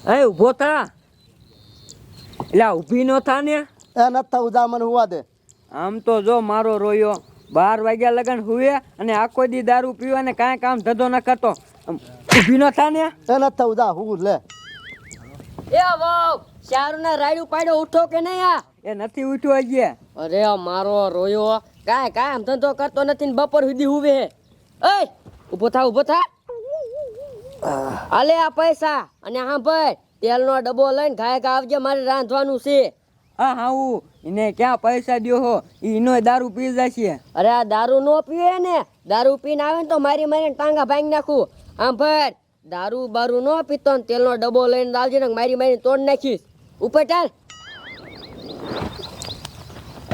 એ ઊભો થા. એટલે ઊભી નો થા ને. એ નથી થવું, જા મને હુવા દે. આમ તો જો મારો રોયો 12 વાગ્યા લગન હુએ અને આખો દી દારૂ પીવા ને કાંઈ કામ ધંધો ન કરતો. ઊભી નો થા ને. એ નથી થવું, જા હું લે. એ વાવ શારુના રાયડું પાડ્યો ઉઠો કે નહીં આ? એ નથી ઉઠ્યો હજી. અરે મારો રોયો કાંઈ કામ ધંધો કરતો નથી ને બપોર સુધી હુવે હે. એય ઊભો થા ઊભો થા. આલે આ પૈસા અને હા ભાઈ તેલનો ડબ્બો લઈને ઘાય ઘા આવજે, મારે રાંધવાનું છે. હા હાઉ એને ક્યાં પૈસા દ્યો હો, ઈનો દારૂ પી જાય છે. અરે આ દારૂ નો પીવે ને, દારૂ પીને આવે ને તો મારી મારીને ટાંગા ભાંગી નાખું. આમ ભાઈ દારૂ બારૂ નો પીતો ને તેલનો ડબ્બો લઈને આવજે ને મારી મારીને તોડ નાખીશ. ઉપર ચાલ.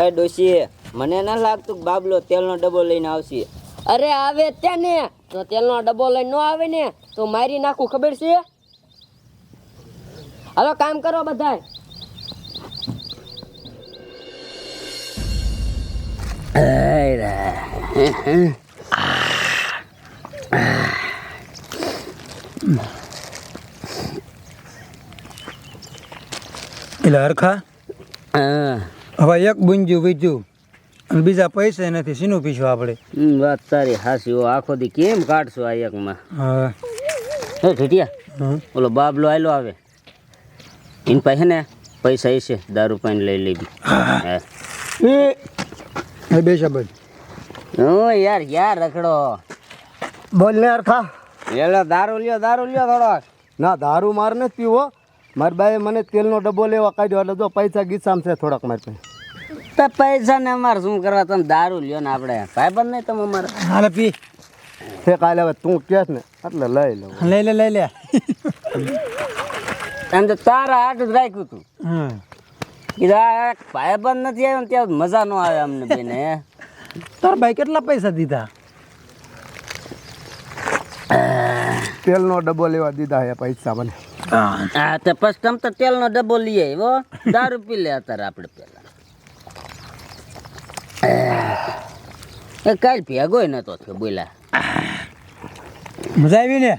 એ ડોશી, મને ના લાગતું બાબલો તેલનો ડબ્બો લઈને આવશે. અરે આવે ત્યાં ને તો તેલનો ડબ્બો લઈને નો આવે ને તો મારી નાખું, ખબર છે? હાલો કામ કરો બધાય. એટલે હરખા હવે એક બુંજ્યું વીજ્યું અને બીજા પૈસા નથી, શીનું પીશું આપણે? વાત તારી હાસી. આખો દી કેમ કાઢશું આ એકમાં? હા હે ઠીટિયા, ઓલો બાબલો આયલો આવે એની પાસે ને પૈસા હશે, દારૂ પાણી લઈ લેવી. એ બે શબ્દ યાર યાર રખડો. બોલ ને હરખા. એલો દારૂ લ્યો થોડોક. ના દારૂ મારે નથી પીવો. મારી બાએ મને તેલનો ડબ્બો લેવા કાઢ્યો એટલે જો પૈસા ગીસામ છે થોડાક મારી પાસે. તો પૈસા ને અમારે શું કરવા? તમે દારૂ લ્યો ને આપણે ભાઈબંધ નહીં તમે અમારે. હાલે પી. તે કાલે હવે તું કહેશ ને એટલે લઈ લઉં. લઈ લે એમ તો તારા હાટ જ રાખ્યું તું. કીધા ભાઈબંધ નથી આવ્યો ને ત્યાં મજા ન આવે અમને બેને. તાર ભાઈ કેટલા પૈસા દીધા? તેલનો ડબ્બો લેવા દીધા હે પૈસા મને. હા તો પછી તમે તો તેલનો ડબ્બો લઈ આવ્યો, દારૂ પી લે અત્યારે આપણે પેલા. એ કાલ ભેગો નતો થયો બોલા. મજા આવી ને?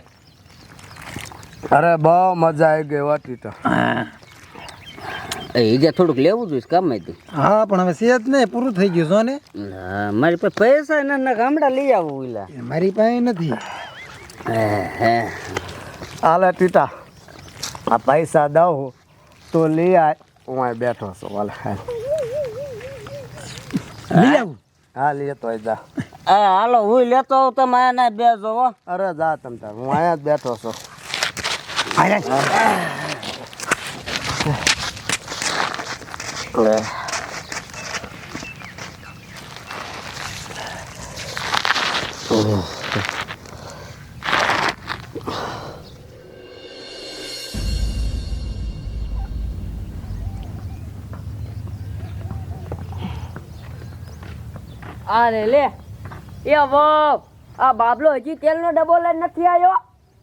અરે બહુ મજા આવી ગઈ વાટી તો. એ થોડુંક લેવું જોઈએ કામ હતું. હા પણ હવે સેજ ને પૂરું થઈ ગયું છો ને. મારી પાસે પૈસા ના ગામડા લઈ આવું ઓલા. મારી પાસે નથી. હાલે ટીટા, આ પૈસા દઉં તો લઈ આય. હું અહીં બેઠો છું. વાલે લઈ આવું. હા લેતો જા. હાલો હું લેતો આવું, તમે આયા બે જો. અરે જા તમ તાર, હું અહીંયા જ બેઠો છું. અરે લે એ વાવ આ બાબલો હજી તેલનો ડબ્બો લઈને નથી આવ્યો.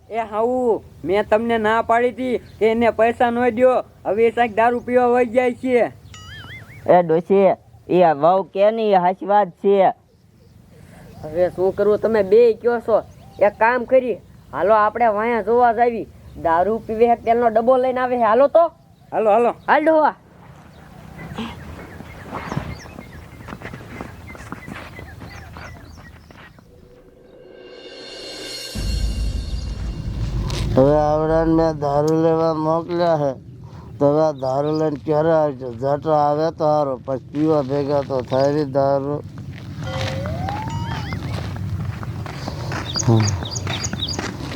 એ હાઉ મેં તમને ના પાડી હતી કે એને પૈસા ન દ્યો, હવે સાક દારૂ પીવા વહી જાય છે. એ ડોશી એ વાવ કે નહીં હાચી વાત છે. હવે શું કરવું, તમે બે કયો છો? એક કામ કરી, હાલો આપણે વાયા જોવા જાવી. દારૂ પીવે તેલનો ડબ્બો લઈને આવે. હાલો તો હાલો હાલ ડોવા. હવે આવડા મેં દારૂ લેવા મોકલ્યા છે તો હવે દારૂ લઈને ક્યારે આવજો? જટા આવે તો સારું, પછી પીવા ભેગા તો થાય નહીં દારૂ.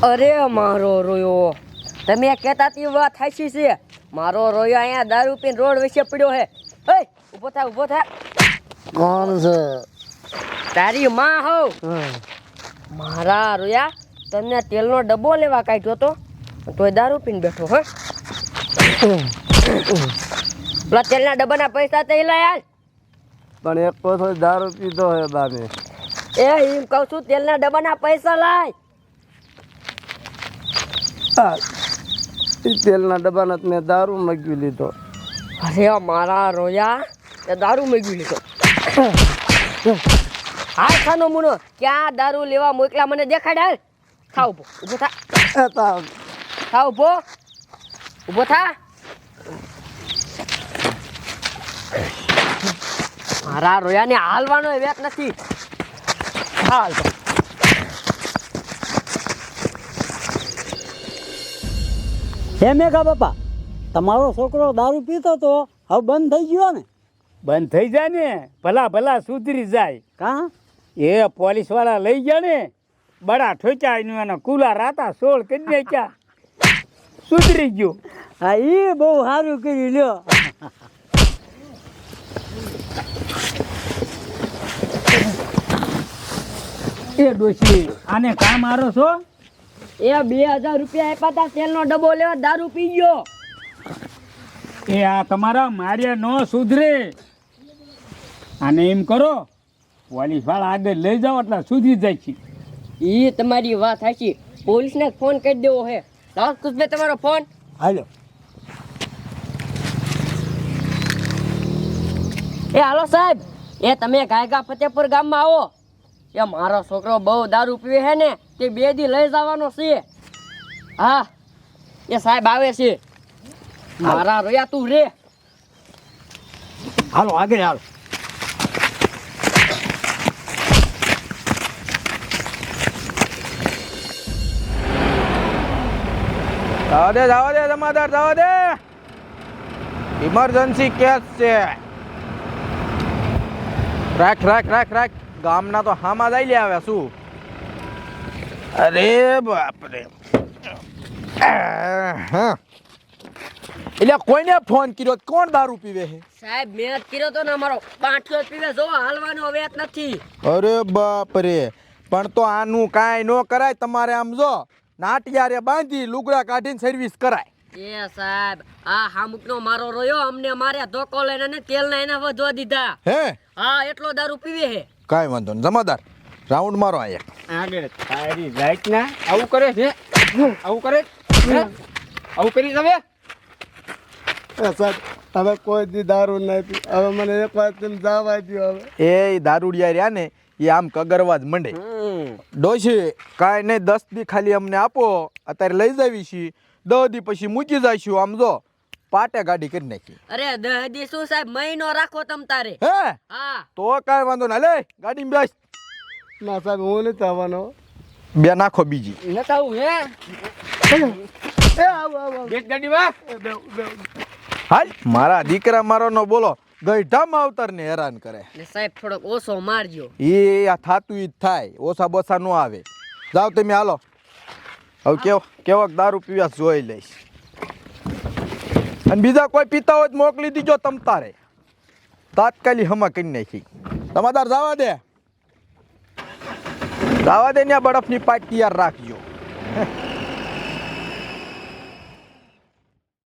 અરે મારો રોયો, તમે કહેતા તી વાત હાચી છે. મારો રોયો અહીંયા દારૂ પીને રોડ વિશે પડ્યો હે. એ ઊભો થા. કોણ છે? તારી માં હોવ. મારા રોયા તમને તેલનો ડબ્બો લેવા કાઢ્યો તો તોય દારૂ પીને બેઠો. હે પેલા તેલના ડબ્બાના પૈસા તો લા યાર. પણ એક તો દારૂ પીધો હે બાને. એ એમ કહું છું, તેલના ડબ્બાના પૈસા લાય. તેલના ડબ્બાના મેં દારૂ મગી લીધો. અરે મારા રોયા તે દારૂ મગી લીધો. હા ખાનો મુનો ક્યાં દારૂ લેવા મોકલા મને દેખાડ. હાલ થાવ ઊભો થા. થાવ ઊભો. ઊભો થા. મારા રોયાને હાલવાનો વેત નથી. હાલ તો. હે મેઘા બાપા, તમારો છોકરો દારૂ પીતો તો હવે બંધ થઈ ગયો ને? બંધ થઈ જાય ને, ભલા ભલા સુધરી જાય. કાં? એ પોલીસ વાળા લઈ ગયા ને, બડા ઠોચ્યા એનું એના કુલા રાતા સોળ કરી નાખ્યા, સુધરી ગયું. હા, એ બહુ સારું કર્યું લ્યો. એ ડોશી આને કામ મારો છો? એ 2000 રૂપિયા આપ્યા તા તેલનો ડબ્બો લેવા દારૂ પી ગયો. એ આ તમારા માર્યા ન સુધરે. આને એમ કરો, પોલીસ વાળા આગળ લઈ જાઓ એટલે સુધરી જાય છે. ઈ તમારી વાત સાચી. પોલીસને ફોન કરી દેવો હે. લાવ કુશભાઈ તમારો ફોન. હાલો. એ હાલો સાહેબ, એ તમે ગાયગા ફતેપુર ગામમાં આવો. એ મારો છોકરો બહુ દારૂ પીવે છે ને, તે 2 દી લઈ જવાનો છે. હા, એ સાહેબ આવે છે. મારા રોયા તું રે. હાલો આગળ હાલો. જવા દે જમાદાર, જવા દે. ઇમરજન્સી કેસ છે. રાખ રાખ રાખ રાખ. ગામના તો હામાં જઈ લે આવે શું? અરે બાપ રે. એટલે કોઈને ફોન કર્યો? કોણ દારૂ પીવે છે? સાહેબ મેં જ કર્યો તો ને, અમારો પાઠિયો જ પીવે. જો હાલવાનો વેત નથી. અરે બાપ રે. પણ તો આનું કાંઈ ન કરાય. તમારે આમ જો નાટિયારે બાંધી લુગડા કાઢીને સર્વિસ કરાય. એ સાહેબ, આ હામુકનો મારો રોયો અમને મારે ધોકો લઈને ને તેલના એના વધવા દીધા. હે? હા, એટલો દારૂ પીવે છે. કાંઈ વાંધો નહીં. જમાદાર રાઉન્ડ મારો અહીંયા. આગળ તારી રાઈટ ના આવું કરે છે, આવું કરે હે? આવું કરી તમે? સાહેબ હવે કોઈ દી દારૂ નહીં પી. હવે મને એક વાર તેમ જવા દો. હવે એ દારૂડિયા રહ્યા ને એ આમ કગરવા જ મંડે. ડોશી કાંઈ નહીં, 10 દી ખાલી અમને આપો, અત્યારે લઈ જાવી છીએ. 10 દી પછી મૂકી જઈશું. આમ જો પાટે ગાડી કરી નાખી. અરે 10 દી શું સાહેબ, મહિનો રાખો તમ તારે. હે? હા, તો કાંઈ વાંધો ના. લે ગાડીમાં બેસ. ના સાહેબ હું નથી આવવાનો. બે નાખો બીજી. નતા આવું હે? બેટ ગાડીમાં હાલ મારા દીકરા મારો નો બોલો ગઈઢામાં અવતાર ને હેરાન કરે. ને સાહેબ થોડોક ઓછો મારજો. એ આ થાતું ઈ જ થાય. ઓછા બોસા નો આવે. જાઓ તમે હાલો. હવે કેવોક દારૂ પીવા જોઈ લઈશ. અને બીજા કોઈ પીતા હોય તો મોકલી દીજો તમ તારે. તાત્કાલિક હમા કરી નાખી. તમાદાર જવા દે. જવા દે ને, બરફની પાટ તૈયાર રાખજો.